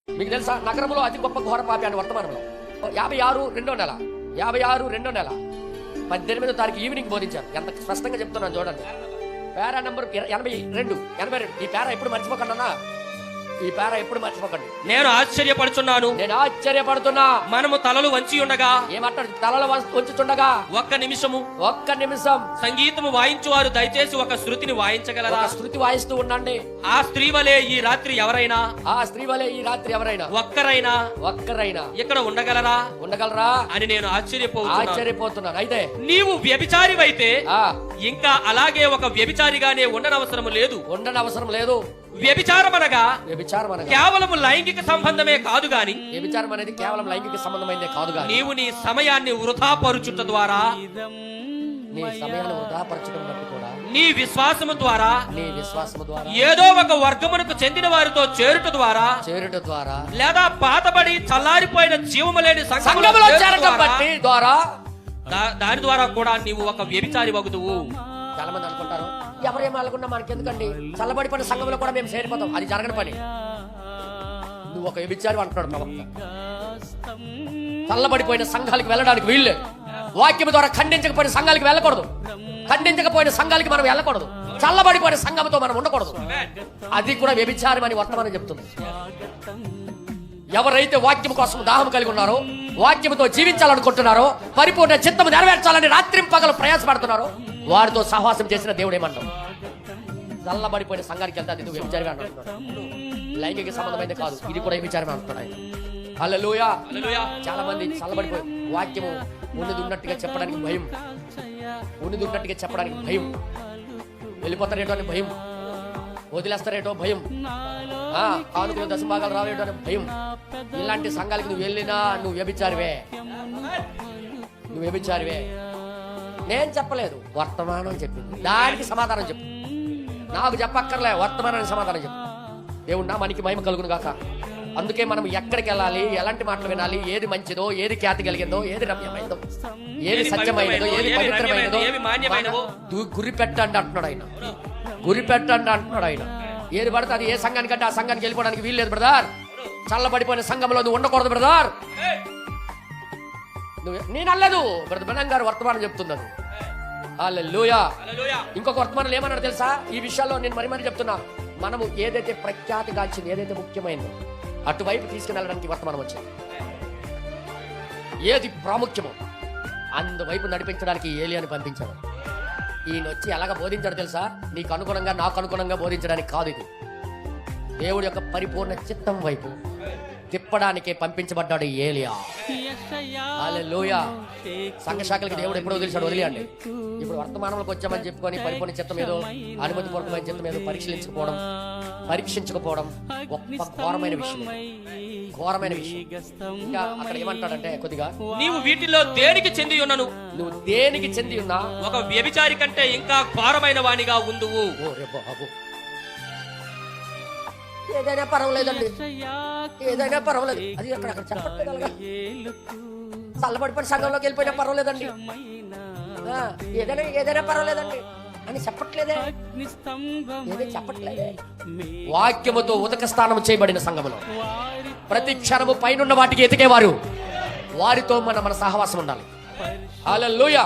మీకు తెలుసా నగరంలో అతి గొప్ప ఘోర పాపి అని వర్తమానంలో 56/2/18 తారీఖు ఈవినింగ్ బోధించారు. ఎంత స్పష్టంగా చెప్తున్నాను చూడండి. పేరా నంబర్ 82. ఈ పేరా ఎప్పుడు మర్చిపోకండి. ఈ పేరా ఎప్పుడు మర్చిపోకండి. నేను ఆశ్చర్యపడుతున్నా మనము తలలు వంచి ఉండగా ఏమంటాడు? తలలు వంచుచుండగా ఒక్క నిమిషం సంగీతము వాయించువారు దయచేసి ఒక శృతిని వాయించగలరా? శృతి వాయిస్తూ ఉండండి. ఆ స్త్రీ వలె ఈ రాత్రి ఎవరైనా ఒక్కరైనా ఇక్కడ ఉండగలరా అని నేను ఆశ్చర్యపోతున్నాను. అయితే నీవు వ్యభిచారివైతే ఇంకా అలాగే ఒక వ్యభిచారిగానే ఉండనవసరం లేదు. వ్యభిచారం అనగా కేవలం లైంగిక సంబంధమే కాదు గాని, వ్యభిచారం అనేది కేవలం లైంగిక సంబంధమైనదే కాదు గాని, నీవు నీ సమయాన్ని వృధా పరుచుట ద్వారా, నీ విశ్వాసము ద్వారా ఏదో ఒక వర్గమునకు చెందిన వారితో చేరుట ద్వారా లేదా పాతబడి చల్లారిపోయిన జీవము లేని సంఘములో చేరటం ద్వారా దాని ద్వారా కూడా నీవు ఒక వ్యభిచారి వగుదువు. చాలా మంది అనుకుంటారు, ఎవరేం అనుకున్నా మనకి ఎందుకండి, చల్లబడిపోయిన సంఘంలో కూడా మేము చేరిపోతాం. అది జరగని పని. నువ్వు ఒక వ్యభిచారి అంటున్నాడు ప్రవక్త. చల్లబడిపోయిన సంఘాలకు వెళ్ళడానికి వీల్లేదు. వాక్యం ద్వారా ఖండించకపోయిన సంఘాలకు వెళ్ళకూడదు. ఖండించకపోయిన సంఘాలకి మనం వెళ్ళకూడదు. చల్లబడిపోయిన సంఘంతో మనం ఉండకూడదు. అది కూడా వ్యభిచారం అని వర్తమానం చెప్తుంది. ఎవరైతే వాక్యం కోసం దాహం కలిగి ఉన్నారో, వాక్యంతో జీవించాలనుకుంటున్నారో, పరిపూర్ణ చిత్తము నెరవేర్చాలని రాత్రింపగలు ప్రయాసపడుతున్నారో, వారితో సహవాసం చేసిన దేవుడు ఏమంటాడు? చల్లబడిపోయిన సంఘానికి వెళ్తే అది వ్యభిచారమే అంటున్నాడు. లైంగిక సంబంధమైనది కాదు, ఇది కూడా వ్యభిచారమే అంటున్నాడు ఆయన. హల్లెలూయా. చాలా మంది చల్లబడిపోయి వాక్యము ఉన్నది ఉన్నట్టుగా చెప్పడానికి భయం, వెళ్ళిపోతారేటో అని భయం, వదిలేస్తారేటో భయం, కానుకలు దశభాగాలు రావేటో అని భయం. ఇలాంటి సంఘాలకి నువ్వు వెళ్ళినా నువ్వు వ్యభిచారివే. నేను చెప్పలేదు, వర్తమానం చెప్పింది. దానికి సమాధానం చెప్పు. నాకు చెప్పక్కర్లే, వర్తమానానికి సమాధానం చెప్పు. దేవుడు నా మనకి మహిమ కలుగును గాక. అందుకే మనం ఎక్కడికి వెళ్ళాలి, ఎలాంటి మాటలు వినాలి, ఏది మంచిదో, ఏది ఖ్యాతి కలిగిందో, ఏది రమ్యమైనదో, ఏది సత్యమైనదో, ఏది పవిత్రమైనదో గురి పెట్టండి అంటున్నాడు ఆయన. ఏది పడితే అది ఏ సంఘానికంటే ఆ సంఘానికి వెళ్ళిపోవడానికి వీల్లేదు బ్రదర్. చల్లబడిపోయిన సంఘంలో నువ్వు ఉండకూడదు బ్రదర్. నేను అల్లదు బ్రదర్ బెనం గారు వర్తమానం చెప్తున్నారు. హల్లెలూయా. ఇంకొక వర్తమానం ఏమన్నాడు తెలుసా? ఈ విషయాల్లో నేను మరి చెప్తున్నా. మనము ఏదైతే ప్రఖ్యాతిగాంచింది, ఏదైతే ముఖ్యమైనదో అటువైపు తీసుకుని వెళ్ళడానికి వర్తమానం వచ్చింది. ఏది ప్రాముఖ్యమో అందువైపు నడిపించడానికి ఏలియాని పంపించాడు. ఈయన వచ్చి ఎలాగ బోధించాడు తెలుసా? నీకు అనుగుణంగా, నాకు అనుగుణంగా బోధించడానికి కాదు. ఇది దేవుడి యొక్క పరిపూర్ణ చిత్తం వైపు తిప్పడానికే పంపించబడ్డాడు ఏలియా. హల్లెలూయా. సంఘశాఖలకి దేవుడు ఎప్పుడో వదిలేయండి. ఇప్పుడు వర్తమానంలోకి వచ్చామని చెప్పుకొని పరిపూర్ణ చిత్తం ఏదో, అనుమతిపూర్వకమైన చిత్తం ఏదో పరీక్షించకపోవడం గొప్ప ఘోరమైన విషయం. ఇంకా అక్కడ ఏమంటాడంటే, కొద్దిగా నీవు వీటిలో దేనికి చెంది ఉన్నాను, నువ్వు దేనికి చెంది ఉన్నా ఒక వ్యభిచారి కంటే ఇంకా ఘోరమైన వానిగా ఉందువు. ఏదైనా పర్వాలేదండి, అది అక్కడ చెప్పట్లేదు. చల్లబడిపోయిన సంఘంలోకి వెళ్ళిపోయినా పర్వాలేదండి, ఏదైనా పర్వాలేదండి అని చెప్పట్లేదే. వాక్యముతో ఉదక స్థానం చేయబడిన సంఘములో ప్రతి క్షణము పైనున్న వాటికి ఎతికేవారు, వారితో మన సహవాసం ఉండాలి. హల్లెలూయా.